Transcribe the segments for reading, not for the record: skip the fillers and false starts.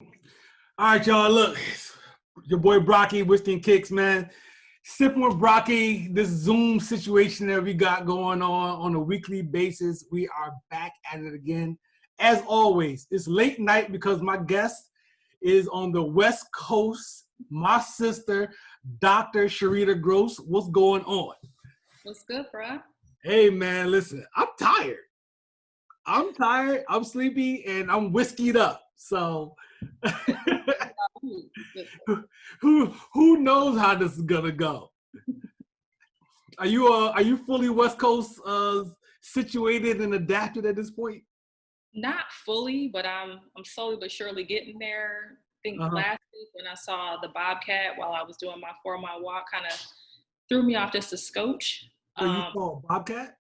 All right, y'all. Look, your boy Brocky, Whiskey and Kicks, man. Sipping with Brocky, this Zoom situation that we got going on a weekly basis. We are back at it again. As always, it's late night because my guest is on the West Coast. My sister, Dr. Sharitta Gross. What's going on? What's good, bruh? Hey, man, listen, I'm tired. I'm sleepy, and I'm whiskeyed up. So who knows how this is gonna go? Are you fully West Coast situated and adapted at this point? Not fully, but I'm slowly but surely getting there. I think last week when I saw the bobcat while I was doing my 4 mile walk, kind of threw me off just a scotch. So you saw a bobcat?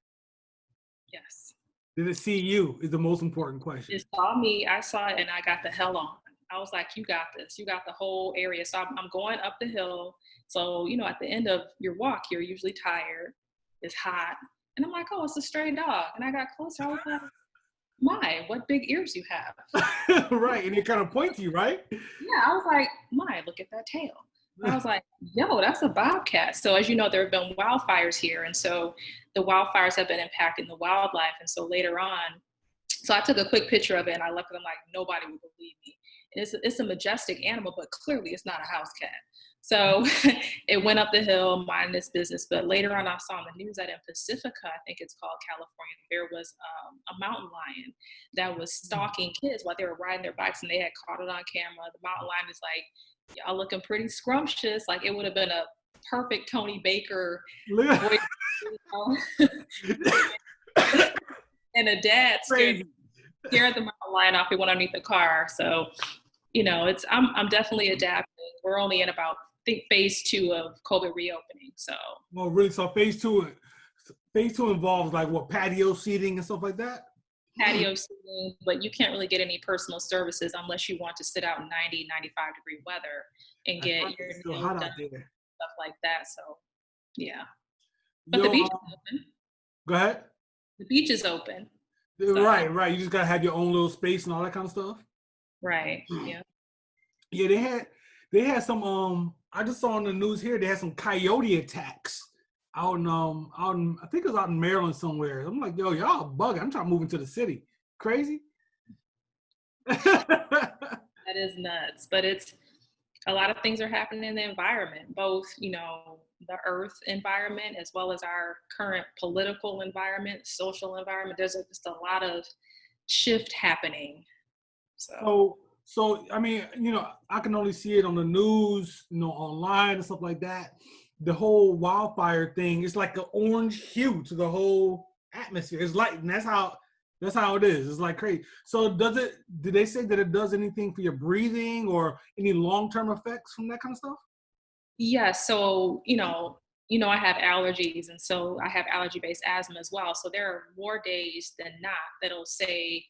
Yes. Did it see you? Is the most important question. It saw me. I saw it, and I got the hell on. I was like, "You got this. You got the whole area." So I'm going up the hill. So at the end of your walk, you're usually tired. It's hot, and I'm like, "Oh, it's a stray dog." And I got closer. I was like, "My, what big ears you have!" Right, and it kind of points you, right? Yeah, I was like, "My, look at that tail." And I was like, "Yo, that's a bobcat." So as you know, there have been wildfires here, and so the wildfires have been impacting the wildlife. And so later on, so I took a quick picture of it, and I left it. I'm like, nobody would believe me. And it's a majestic animal, but clearly it's not a house cat. So it went up the hill, minding its business. But later on, I saw on the news that in Pacifica, I think it's called California, there was a mountain lion that was stalking kids while they were riding their bikes, and they had caught it on camera. The mountain lion is like, "Y'all looking pretty scrumptious." Like it would have been a perfect Tony Baker voice, and a dad scared the mountain lion off. He went underneath the car. So, I'm definitely adapting. We're only in about, I think, phase 2 of COVID reopening. So. Well, really, so phase two involves like what, patio seating and stuff like that? Patio seating, but you can't really get any personal services unless you want to sit out in 90, 95 degree weather and get your nails done, stuff like that. So, yeah. But the beach is open. Go ahead. The beach is open. So. Right. You just gotta have your own little space and all that kind of stuff. Right. Yeah. Yeah, they had some I just saw on the news here they had some coyote attacks out in I think it was out in Maryland somewhere. I'm like, yo, y'all bugging. I'm trying to move into the city. Crazy. That is nuts. But it's a lot of things are happening in the environment, both, the earth environment as well as our current political environment, social environment. There's just a lot of shift happening. So I mean, I can only see it on the news, online and stuff like that. The whole wildfire thing is like an orange hue to the whole atmosphere. It's light, and that's how it is. It's like crazy. So did they say that it does anything for your breathing or any long-term effects from that kind of stuff? Yeah. So, I have allergies, and so I have allergy-based asthma as well. So there are more days than not that'll say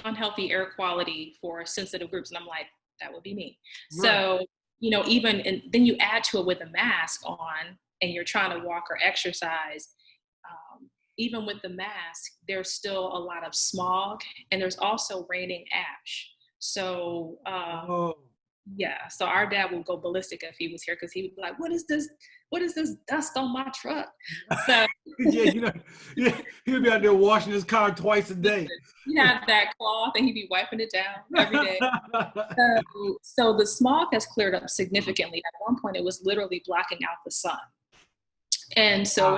unhealthy air quality for sensitive groups. And I'm like, that would be me. Right. So, and then you add to it with a mask on and you're trying to walk or exercise. Even with the mask, there's still a lot of smog, and there's also raining ash. So, yeah. So our dad would go ballistic if he was here, because he would be like, "What is this? What is this dust on my truck?" So yeah, he would be out there washing his car twice a day. He had that cloth, and he'd be wiping it down every day. So the smog has cleared up significantly. At one point, it was literally blocking out the sun, and so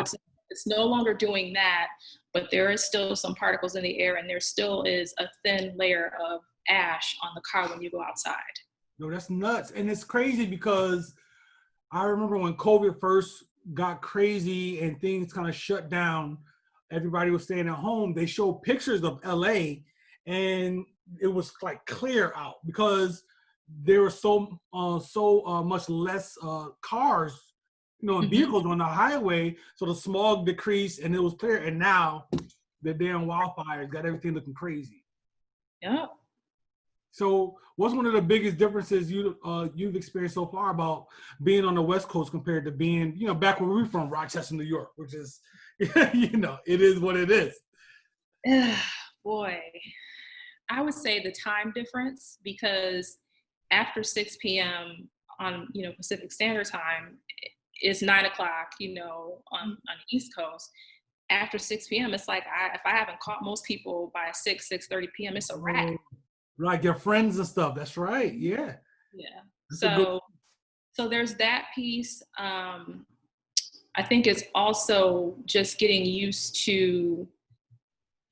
it's no longer doing that. But there is still some particles in the air, and there still is a thin layer of ash on the car when you go outside. No, that's nuts. And it's crazy because I remember when COVID first got crazy and things kind of shut down, everybody was staying at home. They showed pictures of LA and it was like clear out because there were so much less cars, and vehicles on the highway. So the smog decreased and it was clear. And now the damn wildfires got everything looking crazy. Yeah. So what's one of the biggest differences you've experienced so far about being on the West Coast compared to being, back where we're from, Rochester, New York, which is, it is what it is. Boy, I would say the time difference, because after 6 p.m. on, Pacific Standard Time, it's 9 o'clock, on the East Coast. After 6 p.m., it's like if I haven't caught most people by 6:30 p.m., it's a wrap. Like your friends and stuff. That's right. Yeah. Yeah. That's a good. So there's that piece. I think it's also just getting used to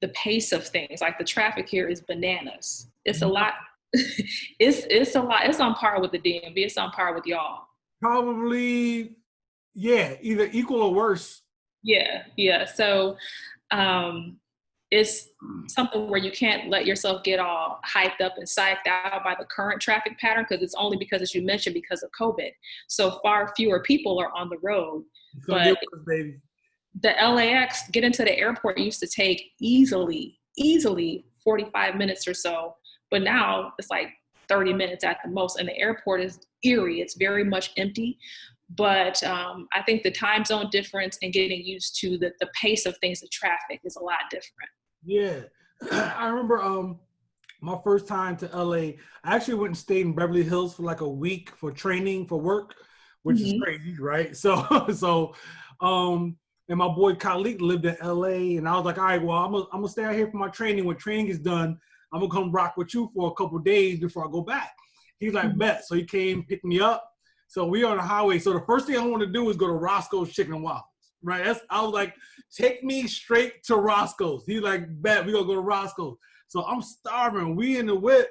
the pace of things. Like the traffic here is bananas. It's a lot. It's a lot. It's on par with the DMV. It's on par with y'all. Probably, yeah, either equal or worse. Yeah. So it's something where you can't let yourself get all hyped up and psyched out by the current traffic pattern, because it's only because, as you mentioned, because of COVID. So far fewer people are on the road. But worse, baby. The LAX, get into the airport used to take easily 45 minutes or so. But now it's like 30 minutes at the most. And the airport is eerie. It's very much empty. But I think the time zone difference and getting used to the pace of things, the traffic is a lot different. Yeah. I remember my first time to LA, I actually went and stayed in Beverly Hills for like a week for training for work, which is crazy, right? So and my boy Khalid lived in LA, and I was like, all right, well, I'm gonna stay out here for my training. When training is done, I'm gonna come rock with you for a couple of days before I go back. He's like, bet. So he came, picked me up. So we on the highway. So the first thing I want to do is go to Roscoe's Chicken and Waffles, right? I was like, take me straight to Roscoe's. He's like, bet, we gonna go to Roscoe's. So I'm starving. We in the whip,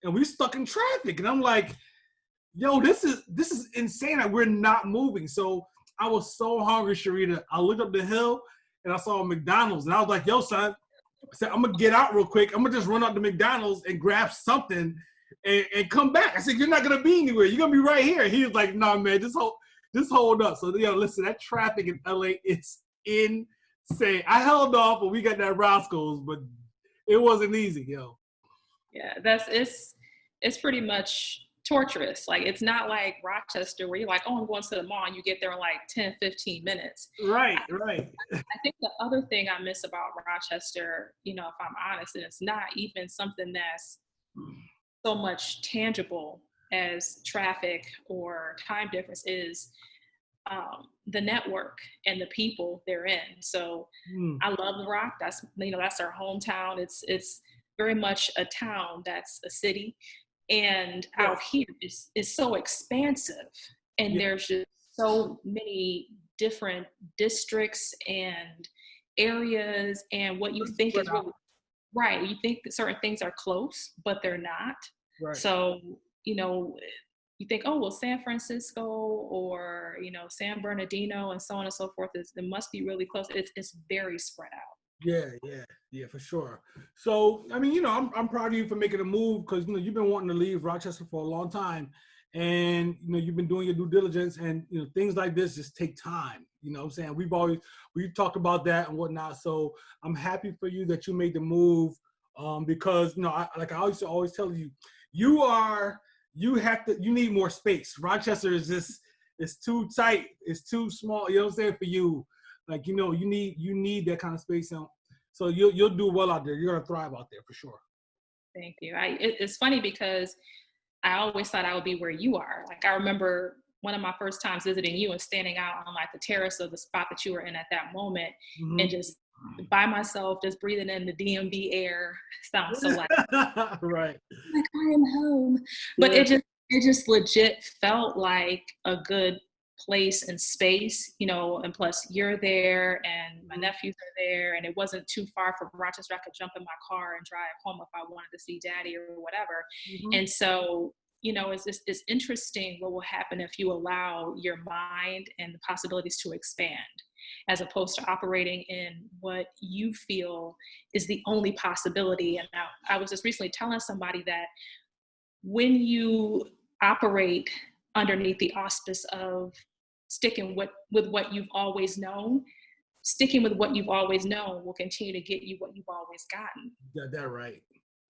and we stuck in traffic. And I'm like, yo, this is insane that we're not moving. So I was so hungry, Sharitta. I looked up the hill, and I saw a McDonald's. And I was like, yo, son, I said, I'm going to get out real quick. I'm going to just run out to McDonald's and grab something and come back. I said, you're not going to be anywhere. You're going to be right here. He was like, nah, man, just hold up. So, listen, that traffic in LA, it's insane. I held off when we got that Roscoe's, but it wasn't easy, yo. Yeah, it's pretty much torturous. Like, it's not like Rochester where you're like, oh, I'm going to the mall, and you get there in like 10, 15 minutes. Right. I think the other thing I miss about Rochester, if I'm honest, and it's not even something that's so much tangible as traffic or time difference, is the network and the people they're in. So I love the Rock. That's our hometown. It's very much a town that's a city. And out here is so expansive, and there's just so many different districts and areas, and what you think is really right. You think that certain things are close, but they're not. Right. So, you think, oh, well, San Francisco or, San Bernardino and so on and so forth, it must be really close. It's very spread out. Yeah, for sure. So, I mean, I'm proud of you for making a move, because, you've been wanting to leave Rochester for a long time, and, you've been doing your due diligence, and, things like this just take time. You know what I'm saying? We've talked about that and whatnot. So I'm happy for you that you made the move, because, I used to always tell you, you need more space. Rochester it's too tight. It's too small. You know what I'm saying? For you. Like, you need that kind of space. So you'll do well out there. You're going to thrive out there for sure. Thank you. It's funny because I always thought I would be where you are. Like, I remember one of my first times visiting you and standing out on like the terrace of the spot that you were in at that moment, and just by myself, just breathing in the DMV air. Sounds so like, right. Like, I am home. But it just legit felt like a good place and space, and plus you're there and my nephews are there, and it wasn't too far from Rochester. I could jump in my car and drive home if I wanted to see daddy or whatever. And so, it's interesting what will happen if you allow your mind and the possibilities to expand, as opposed to operating in what you feel is the only possibility. And I was just recently telling somebody that when you operate underneath the auspice of sticking with what you've always known, sticking with what you've always known will continue to get you what you've always gotten. Yeah, that's right.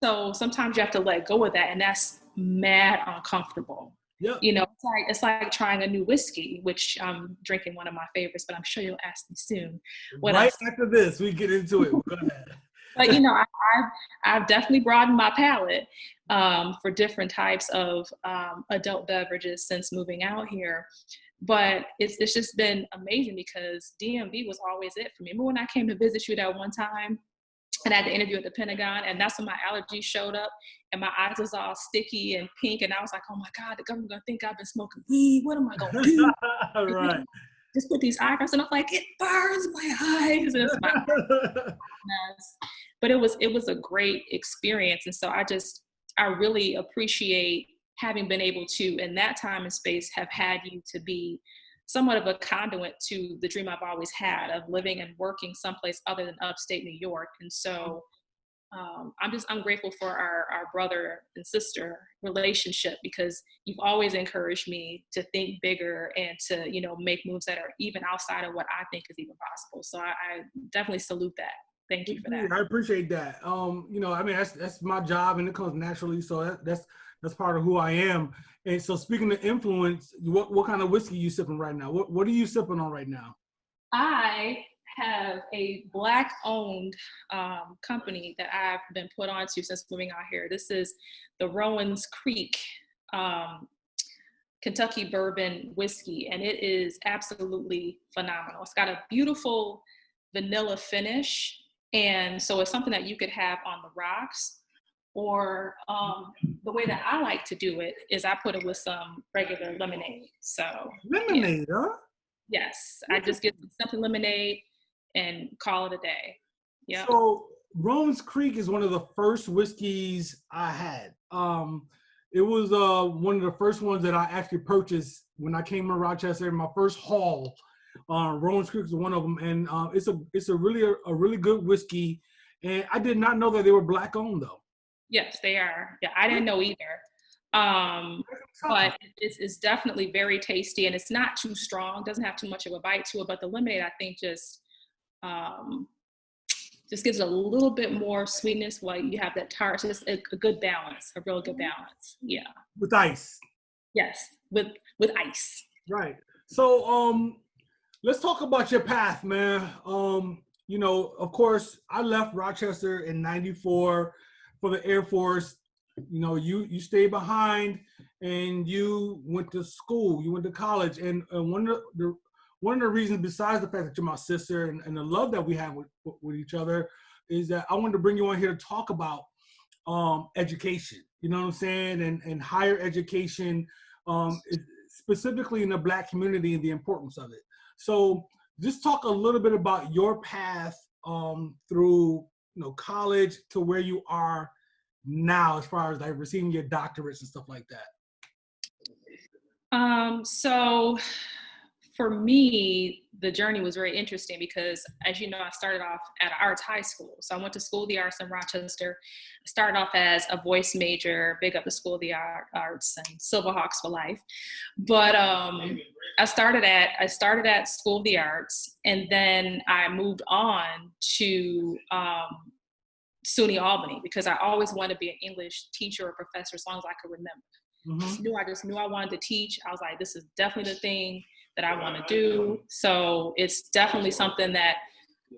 So sometimes you have to let go of that, and that's mad uncomfortable. Yep. It's like trying a new whiskey, which I'm drinking one of my favorites, but I'm sure you'll ask me soon. Right after this, we get into it. Go ahead. But I've definitely broadened my palate for different types of adult beverages since moving out here. But it's just been amazing because DMV was always it for me. Remember when I came to visit you that one time and I had the interview at the Pentagon, and that's when my allergies showed up and my eyes was all sticky and pink, and I was like, oh my God, the government gonna think I've been smoking weed. What am I gonna do? Right. Just put these eye drops, and I'm like, it burns my eyes. And it's my mess. But it was a great experience. And so I really appreciate having been able to, in that time and space, have had you to be somewhat of a conduit to the dream I've always had of living and working someplace other than upstate New York. And so I'm grateful for our brother and sister relationship, because you've always encouraged me to think bigger and to, make moves that are even outside of what I think is even possible. So I definitely salute that. Thank you for that. I appreciate that. That's my job, and it comes naturally. So that's part of who I am. And so, speaking of influence, what kind of whiskey are you sipping right now? What are you sipping on right now? I have a Black-owned company that I've been put onto since moving out here. This is the Rowan's Creek Kentucky bourbon whiskey, and it is absolutely phenomenal. It's got a beautiful vanilla finish, and so it's something that you could have on the rocks, or the way that I like to do it is I put it with some regular lemonade. So lemonade, yeah. huh? Yes, I just get some simple lemonade and call it a day. Yeah. So Rowan's Creek is one of the first whiskeys I had. It was one of the first ones that I actually purchased when I came to Rochester. My first haul. Rowan's Creek is one of them, and it's a really good whiskey. And I did not know that they were Black owned though. Yes, they are. Yeah, I didn't know either. But it's definitely very tasty, and it's not too strong. Doesn't have too much of a bite to it. But the lemonade, I think, just gives it a little bit more sweetness while you have that tart. Just a good balance, a real good balance. Yeah. With ice. Yes, with ice. Right. So let's talk about your path, man. Of course, I left Rochester in '94 for the Air Force. You stayed behind and you went to school, you went to college. And one of the reasons, besides the fact that you're my sister and the love that we have with each other, is that I wanted to bring you on here to talk about education, you know what I'm saying? And higher education, specifically in the Black community and the importance of it. So just talk a little bit about your path through college to where you are now, as far as like receiving your doctorates and stuff like that. So for me, the journey was very interesting because, as you know, I started off at arts high school. So I went to School of the Arts in Rochester. I started off as a voice major, big up the School of the Arts and Silverhawks for life. But I started at School of the Arts, and then I moved on to SUNY Albany because I always wanted to be an English teacher or professor as long as I could remember. Mm-hmm. I just knew I wanted to teach. I was like, this is definitely the thing that I want to do. So it's definitely something that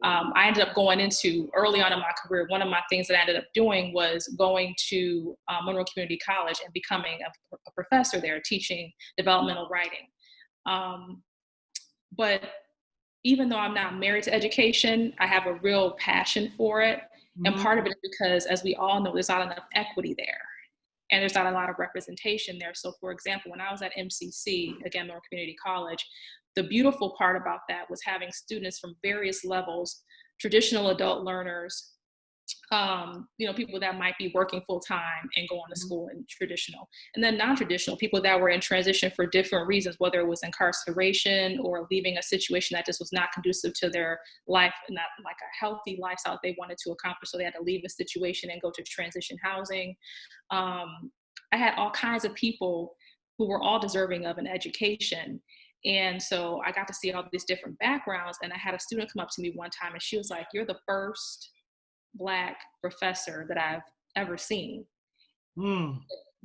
I ended up going into early on in my career. One of my things that I ended up doing was going to Monroe Community College and becoming a professor there, teaching developmental writing. But even though I'm not married to education, I have a real passion for it. And part of it is because, as we all know, there's not enough equity there. And there's not a lot of representation there. So for example, when I was at MCC, again, Monroe Community College, the beautiful part about that was having students from various levels, traditional adult learners, people that might be working full time and going to school in traditional, and then non-traditional, people that were in transition for different reasons, whether it was incarceration or leaving a situation that just was not conducive to their life, not like a healthy lifestyle that they wanted to accomplish. So they had to leave a situation and go to transition housing. I had all kinds of people who were all deserving of an education. And so I got to see all these different backgrounds. And I had a student come up to me one time and she was like, "You're the first Black professor that I've ever seen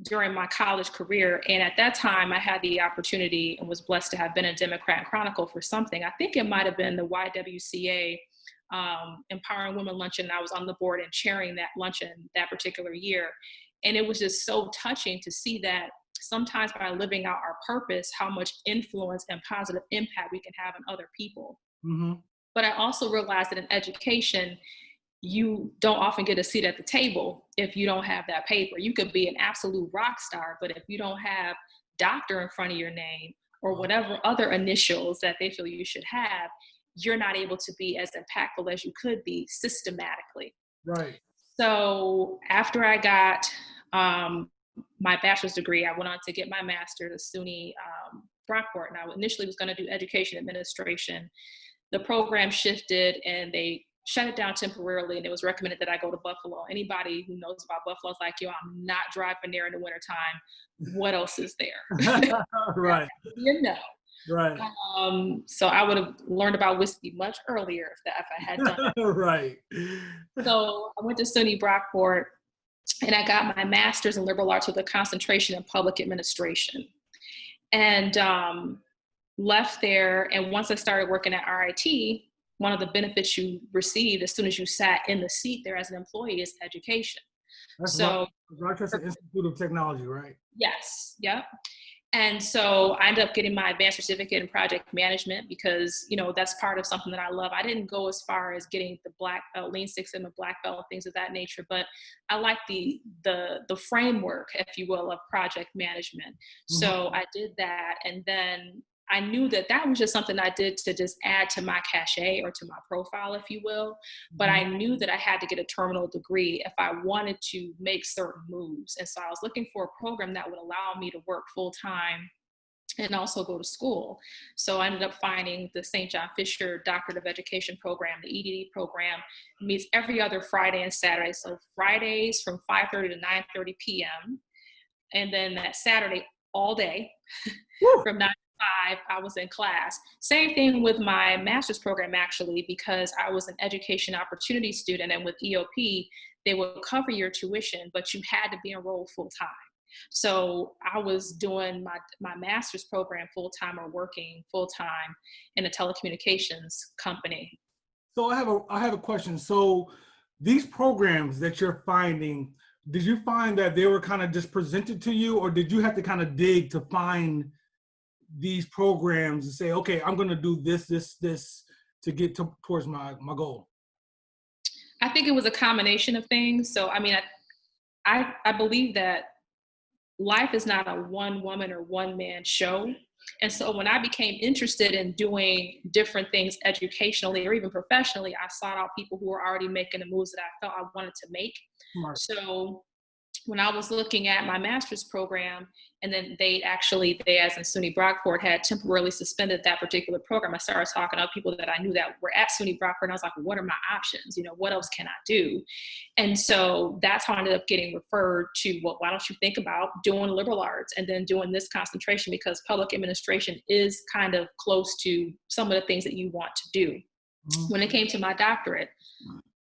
during my college career." And at that time, I had the opportunity and was blessed to have been a Democrat and Chronicle for something. I think it might have been the YWCA Empowering Women Luncheon. And I was on the board and chairing that luncheon that particular year. And it was just so touching to see that sometimes by living out our purpose, how much influence and positive impact we can have on other people. Mm-hmm. But I also realized that in education, you don't often get a seat at the table if you don't have that paper. You could be an absolute rock star, but if you don't have doctor in front of your name or whatever other initials that they feel you should have, you're not able to be as impactful as you could be systematically. Right. So after I got my bachelor's degree, I went on to get my master's at SUNY Brockport, and I initially was going to do education administration. The program shifted and they shut it down temporarily, and it was recommended that I go to Buffalo. Anybody who knows about Buffalo is like, yo, I'm not driving there in the wintertime. What else is there? Right. You know. Right. So I would have learned about whiskey much earlier if I had done it. Right. So I went to SUNY Brockport, and I got my master's in liberal arts with a concentration in public administration. And left there. And once I started working at RIT, one of the benefits you received as soon as you sat in the seat there as an employee is education. That's so Rochester Institute of Technology, right? Yes. Yep. And so I ended up getting my advanced certificate in project management because, you know, that's part of something that I love. I didn't go as far as getting the black belt, Lean Six Sigma black belt, things of that nature, but I like the framework, if you will, of project management. Mm-hmm. So I did that. And then I knew that that was just something I did to just add to my cachet or to my profile, if you will. But I knew that I had to get a terminal degree if I wanted to make certain moves. And so I was looking for a program that would allow me to work full time and also go to school. So I ended up finding the St. John Fisher Doctorate of Education program. The EDD program meets every other Friday and Saturday. So Fridays from 5:30 to 9:30 p.m. And then that Saturday all day from 9 I was in class. Same thing with my master's program, actually, because I was an education opportunity student, and with EOP, they would cover your tuition, but you had to be enrolled full time. So I was doing my master's program full time or working full time in a telecommunications company. So I have a question. So these programs that you're finding, did you find that they were kind of just presented to you, or did you have to kind of dig to find these programs and say, okay, I'm going to do this to get towards my goal? I think it was a combination of things. So, I mean, I believe that life is not a one woman or one man show. And so when I became interested in doing different things educationally or even professionally, I sought out people who were already making the moves that I felt I wanted to make. Smart. So when I was looking at my master's program, and then they as in SUNY Brockport had temporarily suspended that particular program, I started talking to people that I knew that were at SUNY Brockport, and I was like, well, what are my options? You know, what else can I do? And so that's how I ended up getting referred to, well, why don't you think about doing liberal arts and then doing this concentration, because public administration is kind of close to some of the things that you want to do. Mm-hmm. When it came to my doctorate,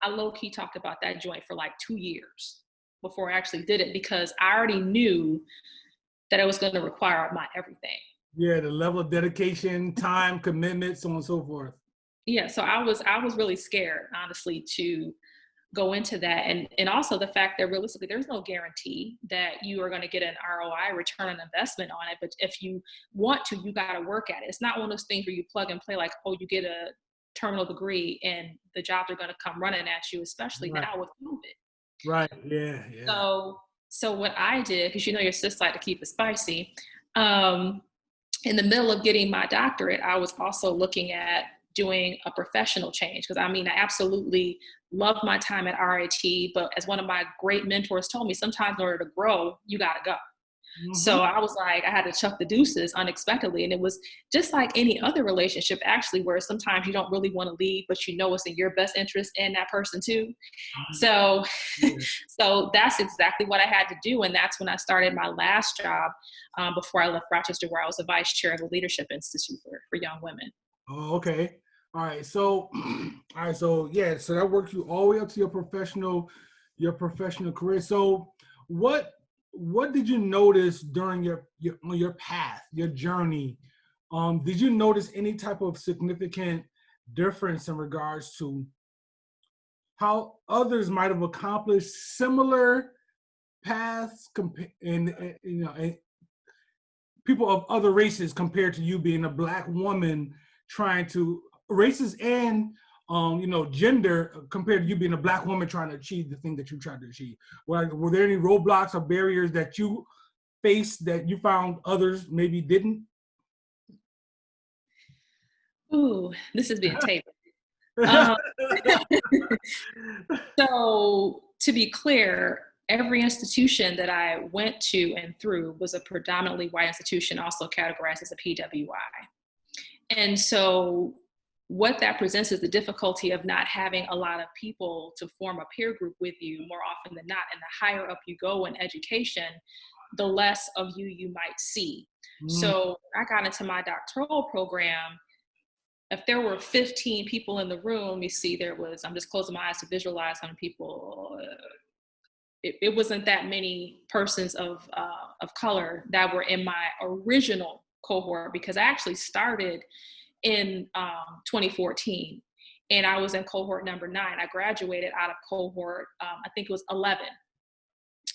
I low-key talked about that joint for like 2 years before I actually did it, because I already knew that it was going to require my everything. Yeah, the level of dedication, time, commitment, so on and so forth. Yeah, so I was really scared, honestly, to go into that. And also the fact that realistically, there's no guarantee that you are going to get an ROI, return on investment on it. But if you want to, you got to work at it. It's not one of those things where you plug and play like, oh, you get a terminal degree and the jobs are going to come running at you, especially now with COVID. Right. Yeah. So what I did, because you know your sis like to keep it spicy, in the middle of getting my doctorate, I was also looking at doing a professional change. Because I mean, I absolutely loved my time at RIT, but as one of my great mentors told me, sometimes in order to grow, you got to go. Mm-hmm. So I was like, I had to chuck the deuces unexpectedly. And it was just like any other relationship, actually, where sometimes you don't really want to leave, but you know it's in your best interest and that person too. So, so that's exactly what I had to do. And that's when I started my last job before I left Rochester, where I was a vice chair of the Leadership Institute for young women. Oh, okay. All right. So yeah, so that works you all the way up to your professional career. So what did you notice during your path, your journey? Did you notice any type of significant difference in regards to how others might have accomplished similar paths, and people of other races compared to you being a Black woman trying to races and gender compared to you being a Black woman trying to achieve the thing that you tried to achieve. Were there any roadblocks or barriers that you faced that you found others maybe didn't? Ooh, this is being taped. Um, so to be clear, every institution that I went to and through was a predominantly white institution, also categorized as a PWI. And so what that presents is the difficulty of not having a lot of people to form a peer group with you more often than not. And the higher up you go in education, the less of you might see. So I got into my doctoral program. If there were 15 people in the room, you see I'm just closing my eyes to visualize how many people, it wasn't that many persons of color that were in my original cohort, because I actually started in 2014 and I was in cohort number 9. I graduated out of cohort, I think it was 11.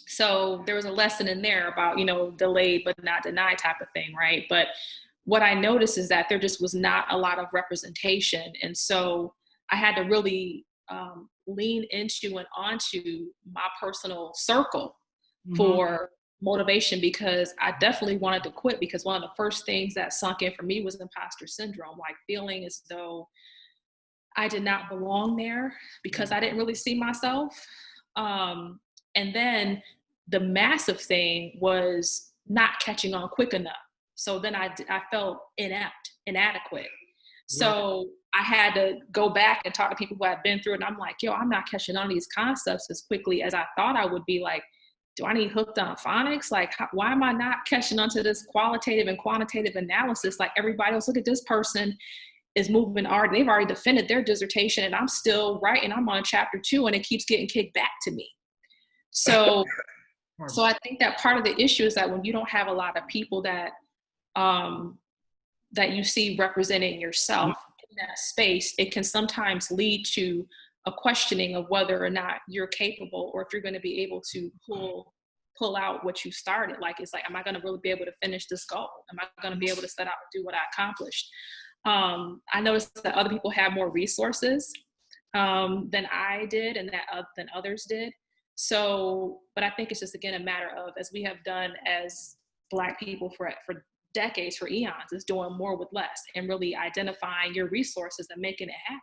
So there was a lesson in there about, delayed but not denied type of thing, right? But what I noticed is that there just was not a lot of representation. And so I had to really lean into and onto my personal circle for motivation, because I definitely wanted to quit, because one of the first things that sunk in for me was imposter syndrome, like feeling as though I did not belong there because I didn't really see myself. And then the massive thing was not catching on quick enough. So then I felt inadequate. So I had to go back and talk to people who had been through it. And I'm like, I'm not catching on to these concepts as quickly as I thought I would be. Like, do I need hooked on phonics? Like, why am I not catching on to this qualitative and quantitative analysis? Like everybody else, look at this person is moving art. They've already defended their dissertation and I'm still writing. I'm on chapter 2 and it keeps getting kicked back to me. So I think that part of the issue is that when you don't have a lot of people that you see representing yourself in that space, it can sometimes lead to a questioning of whether or not you're capable, or if you're going to be able to pull out what you started. Like, it's like, am I going to really be able to finish this goal? Am I going to be able to set out and do what I accomplished? I noticed that other people have more resources than I did and than others did. So, but I think it's just, again, a matter of, as we have done as Black people for decades, for eons, is doing more with less and really identifying your resources and making it happen.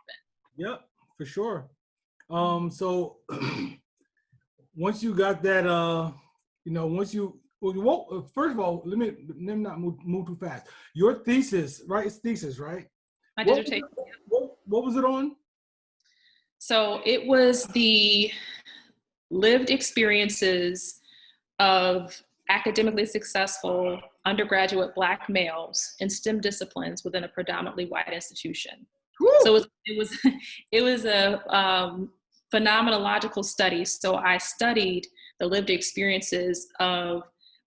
Yep, for sure. So once you got that, first of all, let me not move too fast. Your thesis, right? It's thesis, right? My dissertation. What was it on? So it was the lived experiences of academically successful undergraduate Black males in STEM disciplines within a predominantly white institution. Woo! So it was a phenomenological study. So I studied the lived experiences of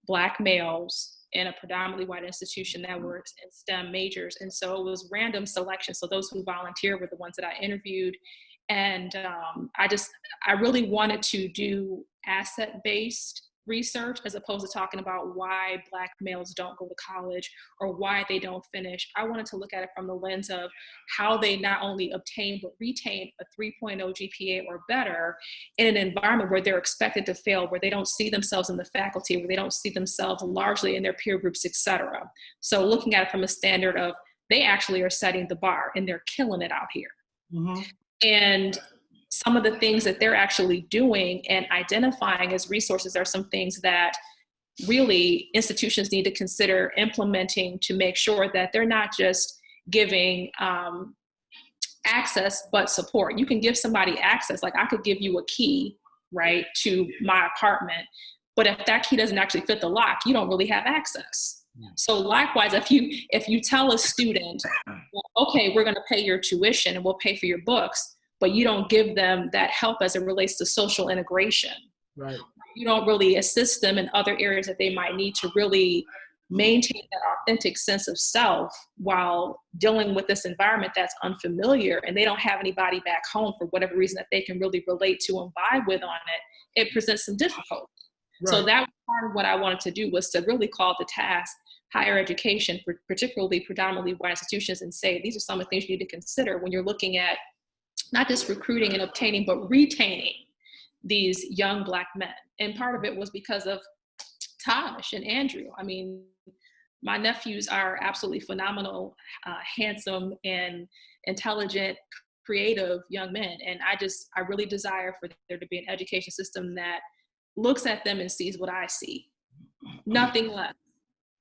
Black males in a predominantly white institution that were in STEM majors. And so it was random selection. So those who volunteered were the ones that I interviewed. And I really wanted to do asset-based research as opposed to talking about why Black males don't go to college or why they don't finish. I wanted to look at it from the lens of how they not only obtain but retain a 3.0 GPA or better in an environment where they're expected to fail, where they don't see themselves in the faculty, where they don't see themselves largely in their peer groups, etc. So looking at it from a standard of, they actually are setting the bar and they're killing it out here. And some of the things that they're actually doing and identifying as resources are some things that really institutions need to consider implementing to make sure that they're not just giving access, but support. You can give somebody access. Like, I could give you a key, right, to my apartment, but if that key doesn't actually fit the lock, you don't really have access. So likewise, if you tell a student, well, okay, we're going to pay your tuition and we'll pay for your books, but you don't give them that help as it relates to social integration. Right. You don't really assist them in other areas that they might need to really maintain that authentic sense of self while dealing with this environment that's unfamiliar, and they don't have anybody back home for whatever reason that they can really relate to and vibe with on it, it presents some difficulty. Right. So that was part of what I wanted to do, was to really call to task higher education, particularly predominantly white institutions, and say, these are some of the things you need to consider when you're looking at not just recruiting and obtaining, but retaining these young Black men. And part of it was because of Tosh and Andrew. I mean, my nephews are absolutely phenomenal, handsome and intelligent, creative young men. And I really desire for there to be an education system that looks at them and sees what I see, nothing less.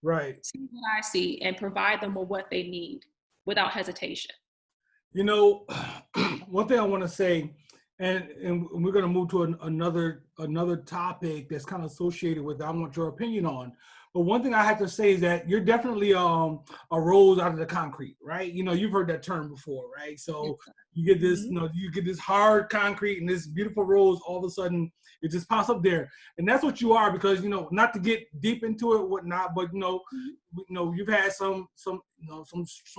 Right. See what I see and provide them with what they need without hesitation. You know, one thing I want to say, and we're going to move to another topic that's kind of associated with that I want your opinion on. But one thing I have to say is that you're definitely a rose out of the concrete, right? You know, you've heard that term before, right? So you get this, you know, you get this hard concrete and this beautiful rose. All of a sudden, it just pops up there, and that's what you are. Because, you know, not to get deep into it, whatnot, but you know, you've had some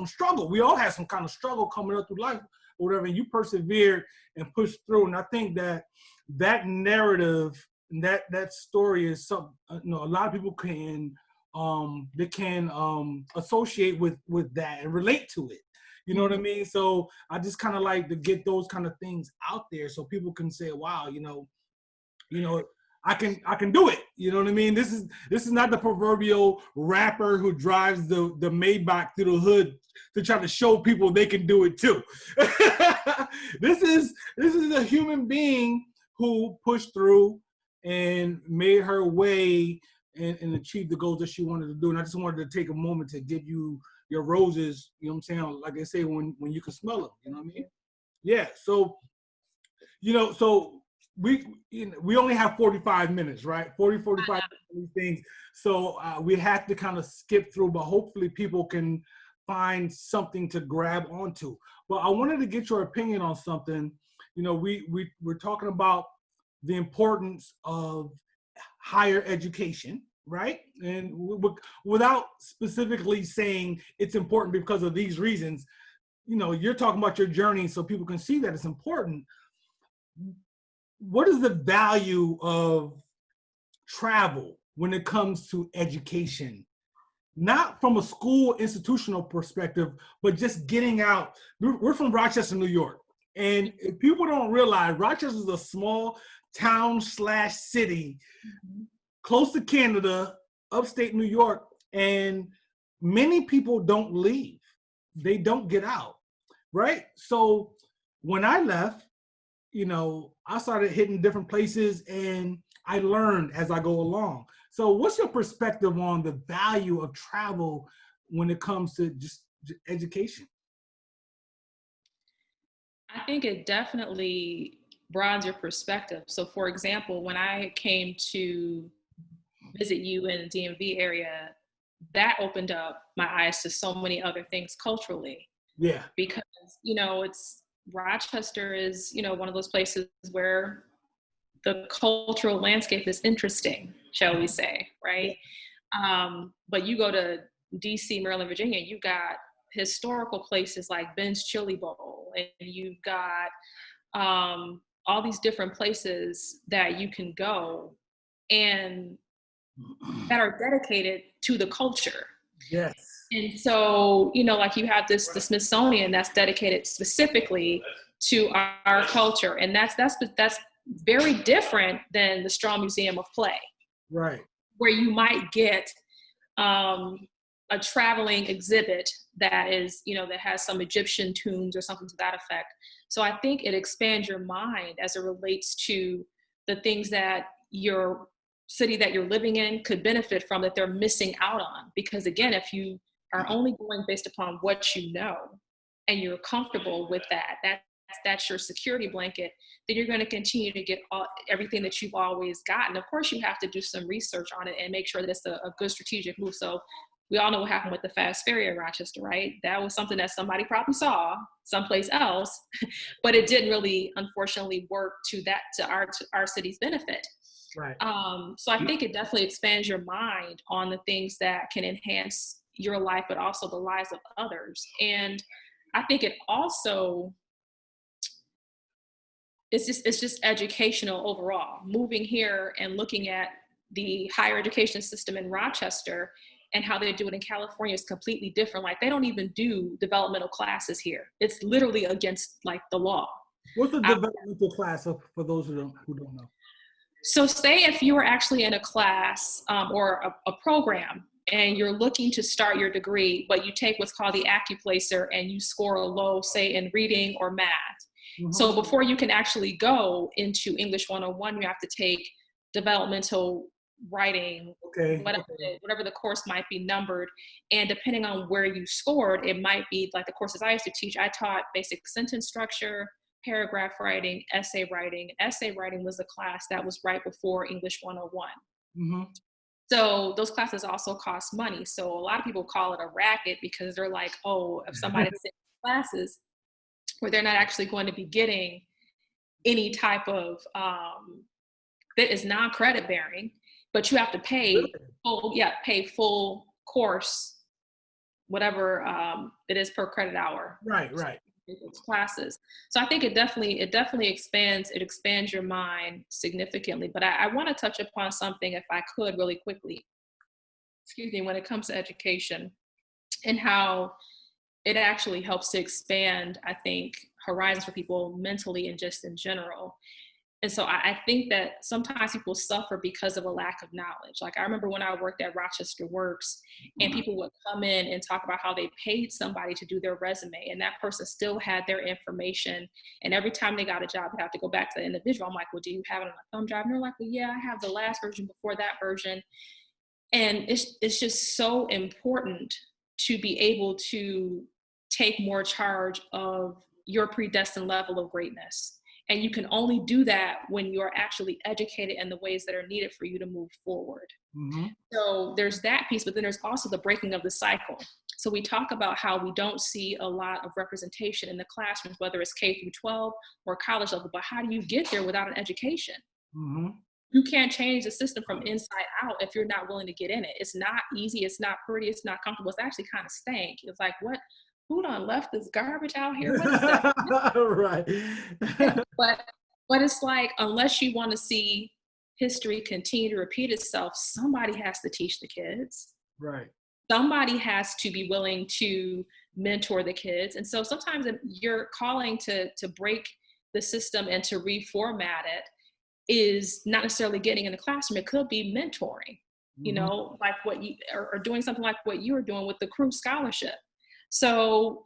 struggle. We all have some kind of struggle coming up through life, or whatever. And you persevered and pushed through, and I think that narrative. That story is something, you know, a lot of people can associate with that and relate to it. You know what I mean? So I just kind of like to get those kind of things out there so people can say, wow, you know, I can do it. You know what I mean? This is not the proverbial rapper who drives the Maybach through the hood to try to show people they can do it too. This is a human being who pushed through and made her way and achieved the goals that she wanted to do. And I just wanted to take a moment to give you your roses, you know what I'm saying? Like I say, when you can smell them, you know what I mean? Yeah, so, you know, so we only have 45 minutes, right? 45 things. So we have to kind of skip through, but hopefully people can find something to grab onto. But I wanted to get your opinion on something. You know, we're talking about the importance of higher education, right? And without specifically saying it's important because of these reasons, you know, you're talking about your journey so people can see that it's important. What is the value of travel when it comes to education? Not from a school institutional perspective, but just getting out. We're from Rochester, New York. And if people don't realize, Rochester is a small town/city close to Canada, upstate New York, and many people don't leave. They don't get out, right? So when I left, you know, I started hitting different places and I learned as I go along. So what's your perspective on the value of travel when it comes to just education? I think it definitely broadens your perspective. So for example, when I came to visit you in the DMV area, that opened up my eyes to so many other things culturally. Yeah. Because, you know, Rochester is, you know, one of those places where the cultural landscape is interesting, shall we say, right? But you go to DC, Maryland, Virginia, you got historical places like Ben's Chili Bowl, and you've got all these different places that you can go and that are dedicated to the culture. Yes. And so, you know, like you have the Smithsonian that's dedicated specifically to our culture, and that's very different than the Strong Museum of Play, right? Where you might get a traveling exhibit that is, you know, that has some Egyptian tombs or something to that effect. So I think it expands your mind as it relates to the things that your city that you're living in could benefit from that they're missing out on. Because again, if you are only going based upon what you know and you're comfortable with that's your security blanket, then you're going to continue to get everything that you've always gotten. Of course, you have to do some research on it and make sure that it's a good strategic move. So we all know what happened with the fast ferry in Rochester, right? That was something that somebody probably saw someplace else, but it didn't really, unfortunately, work to our city's benefit. Right. So I think it definitely expands your mind on the things that can enhance your life, but also the lives of others. And I think it also, it's just educational overall. Moving here and looking at the higher education system in Rochester and how they do it in California is completely different. Like they don't even do developmental classes here. It's literally against like the law. What's the I, developmental class for those who don't know? so say if you were actually in a class or a program and you're looking to start your degree, but you take what's called the AccuPlacer and you score a low, say in reading or math. So before you can actually go into English 101, you have to take developmental writing, Okay. whatever the course might be numbered. And depending on where you scored, it might be like the courses I used to teach. I taught basic sentence structure, paragraph writing, essay writing. Essay writing was a class that was right before English 101. Mm-hmm. So those classes also cost money. So a lot of people call it a racket because they're like, oh, if somebody's taking classes where they're not actually going to be getting any type of that is non-credit bearing, but you have to pay full course, whatever it is per credit hour. Right. Classes. So I think it definitely expands your mind significantly. But I want to touch upon something, if I could, really quickly. Excuse me, when it comes to education and how it actually helps to expand, I think, horizons for people mentally and just in general. And so I think that sometimes people suffer because of a lack of knowledge. Like I remember when I worked at Rochester Works and people would come in and talk about how they paid somebody to do their resume and that person still had their information. And every time they got a job, they have to go back to the individual. I'm like, well, do you have it on a thumb drive? And they're like, well, yeah, I have the last version before that version. And it's just so important to be able to take more charge of your predestined level of greatness. And you can only do that when you're actually educated in the ways that are needed for you to move forward. Mm-hmm. So there's that piece, but then there's also the breaking of the cycle. So we talk about how we don't see a lot of representation in the classrooms, whether it's K through 12 or college level, but how do you get there without an education? Mm-hmm. You can't change the system from inside out if you're not willing to get in it. It's not easy. It's not pretty. It's not comfortable. It's actually kind of stank. It's like, what? Who done left this garbage out here? What is that? Right. but it's like, unless you want to see history continue to repeat itself, somebody has to teach the kids. Right. Somebody has to be willing to mentor the kids. And so sometimes you're calling to break the system and to reformat it is not necessarily getting in the classroom. It could be mentoring, you know, like what you or doing something like what you were doing with the crew scholarship. So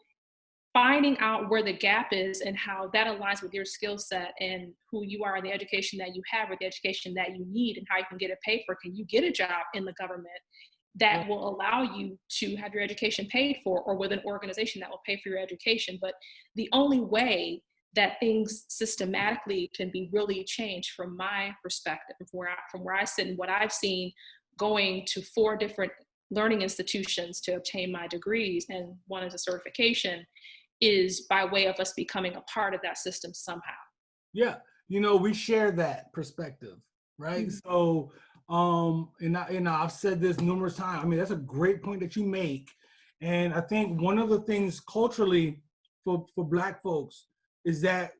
finding out where the gap is and how that aligns with your skill set and who you are and the education that you have or the education that you need and how you can get it paid for. Can you get a job in the government that will allow you to have your education paid for, or with an organization that will pay for your education? But the only way that things systematically can be really changed, from my perspective, from where I sit and what I've seen, going to 4 different learning institutions to obtain my degrees, and one is a certification, is by way of us becoming a part of that system somehow. Yeah, you know, we share that perspective, right? Mm-hmm. So, and I've said this numerous times. I mean, that's a great point that you make, and I think one of the things culturally for Black folks is that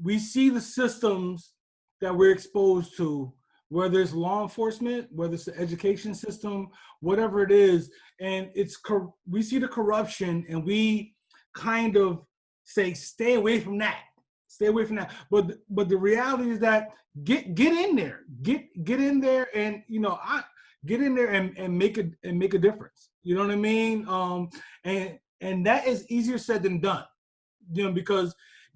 we see the systems that we're exposed to, whether it's law enforcement, whether it's the education system, whatever it is, and we see the corruption, and we kind of say, stay away from that. But the reality is that get in there, get in there, and get in there and make a difference. You know what I mean? And that is easier said than done, because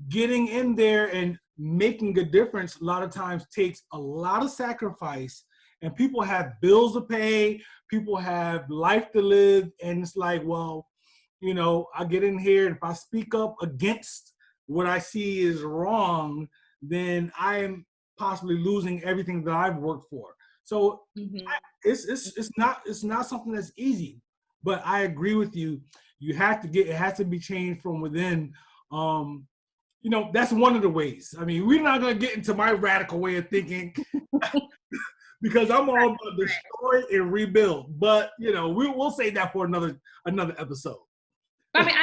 getting in there and making a difference a lot of times takes a lot of sacrifice, and people have bills to pay, people have life to live, and it's like, well, I get in here, and if I speak up against what I see is wrong, then I am possibly losing everything that I've worked for. So it's not something that's easy, but I agree with you. It has to be changed from within. that's one of the ways. I mean, we're not going to get into my radical way of thinking because I'm all about destroy and rebuild. But, we'll save that for another episode. But I mean,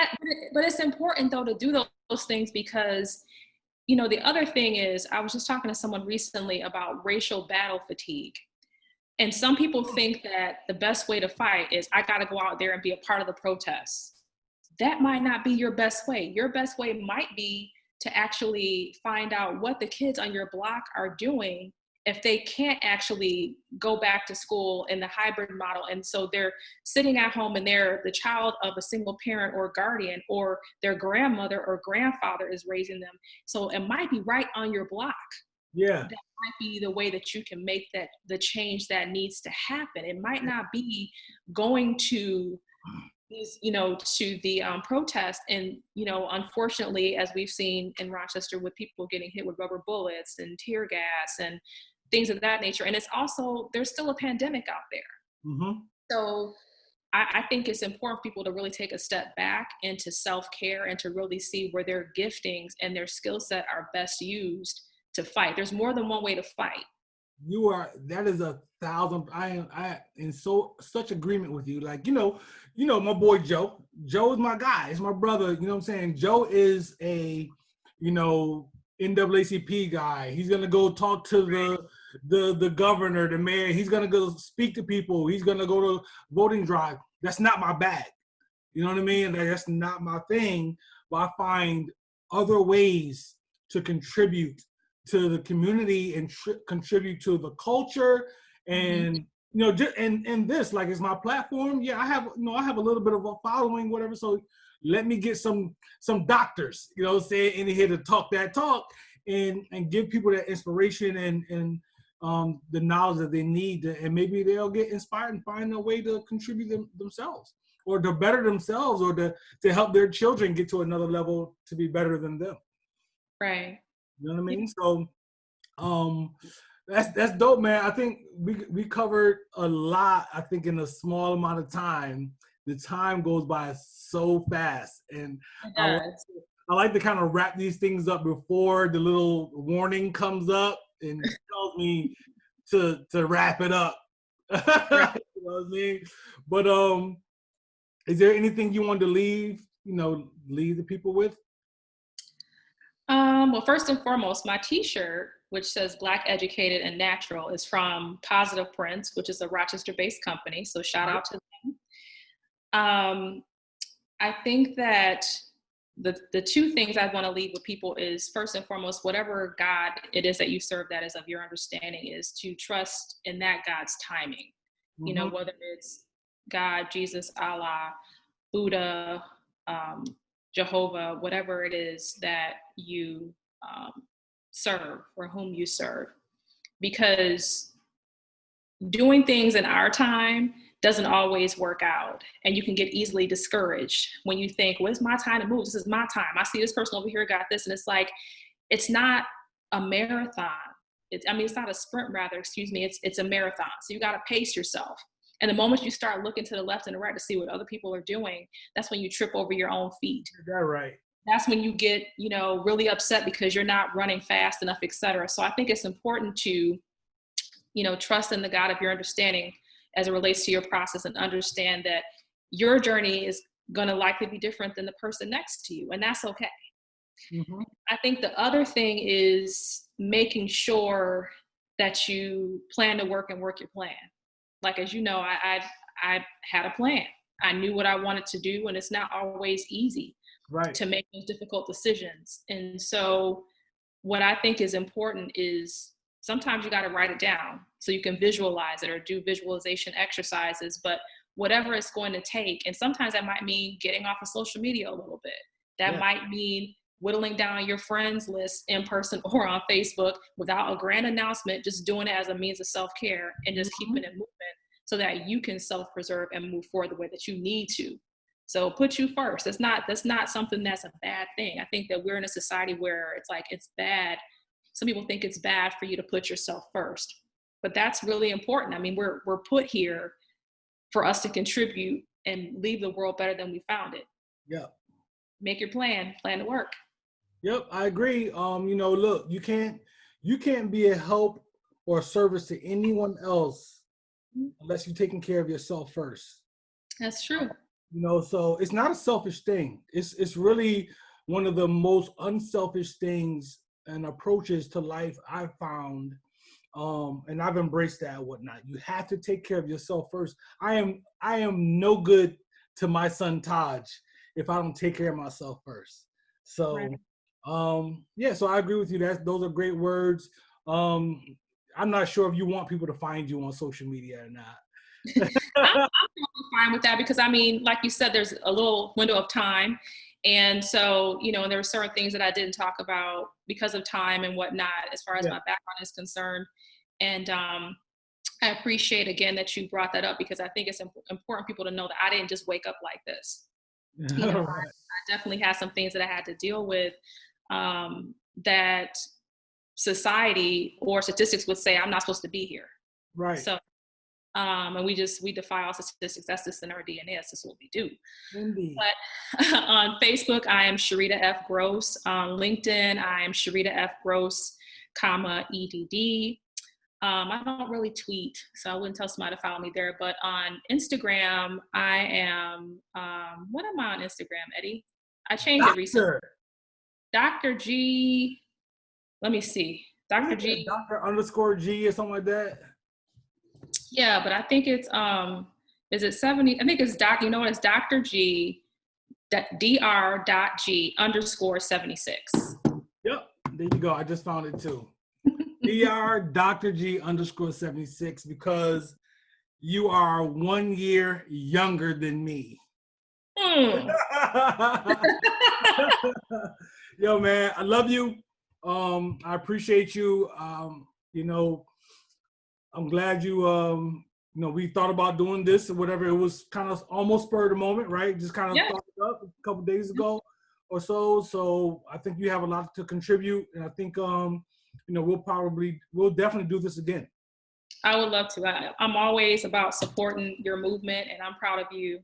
but it's important though to do those things because, the other thing is, I was just talking to someone recently about racial battle fatigue. And some people think that the best way to fight is I got to go out there and be a part of the protests. That might not be your best way. Your best way might be to actually find out what the kids on your block are doing if they can't actually go back to school in the hybrid model. And so they're sitting at home and they're the child of a single parent or guardian, or their grandmother or grandfather is raising them. So it might be right on your block. Yeah. That might be the way that you can make the change that needs to happen. It might not be going to these, to the protest. And, unfortunately, as we've seen in Rochester with people getting hit with rubber bullets and tear gas and things of that nature. And it's also, there's still a pandemic out there. Mm-hmm. So I think it's important for people to really take a step back into self-care and to really see where their giftings and their skill set are best used to fight. There's more than one way to fight. That is 1,000. I in such agreement with you. Like, my boy Joe. Joe is my guy. It's my brother. You know what I'm saying? Joe is a, NAACP guy. He's gonna go talk to the governor, the mayor. He's gonna go speak to people. He's gonna go to voting drive. That's not my bag. You know what I mean? That's not my thing. But I find other ways to contribute to the community and contribute to the culture, and and this, like, it's my platform. Yeah, I have a little bit of a following, whatever. So let me get some doctors, say in here to talk that talk and give people that inspiration and the knowledge that they need, and maybe they'll get inspired and find a way to contribute themselves, or to better themselves, or to help their children get to another level to be better than them. Right. You know what I mean? So, that's dope, man. I think we covered a lot. I think in a small amount of time. The time goes by so fast, and I like to kind of wrap these things up before the little warning comes up and tells me to wrap it up. Right. You know what I mean? But is there anything you want to leave the people with? Well, first and foremost, my t-shirt, which says Black, Educated, and Natural, is from Positive Prints, which is a Rochester-based company. So shout out to them. I think that the two things I want to leave with people is, first and foremost, whatever God it is that you serve that is of your understanding, is to trust in that God's timing. Mm-hmm. Whether it's God, Jesus, Allah, Buddha, Jehovah, whatever it is that you serve or whom you serve. Because doing things in our time doesn't always work out. And you can get easily discouraged when you think, well, it's my time to move. This is my time. I see this person over here got this. And it's like, it's not a marathon. It's not a sprint, rather, excuse me. It's a marathon. So you got to pace yourself. And the moment you start looking to the left and the right to see what other people are doing, that's when you trip over your own feet. Is that right? That's when you get, really upset because you're not running fast enough, et cetera. So I think it's important to, trust in the God of your understanding as it relates to your process, and understand that your journey is going to likely be different than the person next to you. And that's okay. Mm-hmm. I think the other thing is making sure that you plan to work your plan. Like, as you know, I had a plan. I knew what I wanted to do, and it's not always easy to make those difficult decisions. And so what I think is important is sometimes you got to write it down so you can visualize it or do visualization exercises, but whatever it's going to take. And sometimes that might mean getting off of social media a little bit. That might mean whittling down your friends list in person or on Facebook without a grand announcement, just doing it as a means of self-care and just keeping it moving so that you can self-preserve and move forward the way that you need to. So put you first. That's not something that's a bad thing. I think that we're in a society where it's like, it's bad. Some people think it's bad for you to put yourself first, but that's really important. I mean, we're put here for us to contribute and leave the world better than we found it. Yeah. Make your plan to work. Yep, I agree. Look, you can't be a help or a service to anyone else unless you're taking care of yourself first. That's true. So it's not a selfish thing. It's really one of the most unselfish things and approaches to life I've found. And I've embraced that and whatnot. You have to take care of yourself first. I am no good to my son Taj if I don't take care of myself first. Right. So yeah, so I agree with you. Those are great words. Um, I'm not sure if you want people to find you on social media or not. I'm totally fine with that because I mean, like you said, there's a little window of time. And so, there were certain things that I didn't talk about because of time and whatnot, as far as Yeah. my background is concerned. And I appreciate again that you brought that up because I think it's important people to know that I didn't just wake up like this. All I right. definitely had some things that I had to deal with that society or statistics would say I'm not supposed to be here. Right. So and we defy all statistics. That's just in our DNA. That's just what we do. Indeed. But on Facebook, I am Sharitta F. Gross. On LinkedIn, I am Sharitta F. Gross, EDD. I don't really tweet, so I wouldn't tell somebody to follow me there. But on Instagram, I am, what am I on Instagram, Eddie? I changed it recently. Doctor. Dr. G, let me see. Dr. G, Doctor underscore G or something like that. yeah, but I think it's, is it 70? I think it's it's Dr. G, dr.g underscore 76. Yep. There you go. I just found it too. Dr. G underscore 76 because you are 1 year younger than me. Hmm. Yo, man, I love you. I appreciate you. I'm glad we thought about doing this or whatever. It was kind of almost spur of the moment, right? Just kind of Yeah. thought it up a couple days ago or so. So I think you have a lot to contribute, and I think we'll definitely do this again. I would love to. I'm always about supporting your movement, and I'm proud of you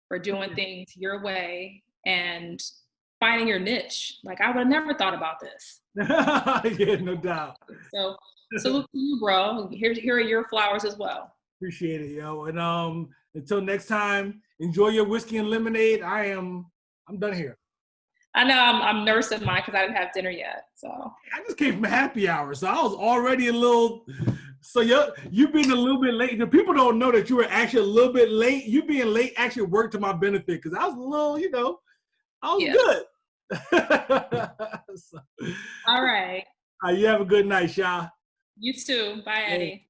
for doing things your way and finding your niche. Like I would have never thought about this. Yeah, no doubt. So salute to you, bro. Here are your flowers as well. Appreciate it, yo. And until next time, enjoy your whiskey and lemonade. I'm done here. I know I'm nursing mine because I didn't have dinner yet. So I just came from happy hour, so I was already a little. So you being a little bit late. The people don't know that you were actually a little bit late. You being late actually worked to my benefit because I was a little, I was good. So, all right. you have a good night, Sha. You too. Bye, Eddie.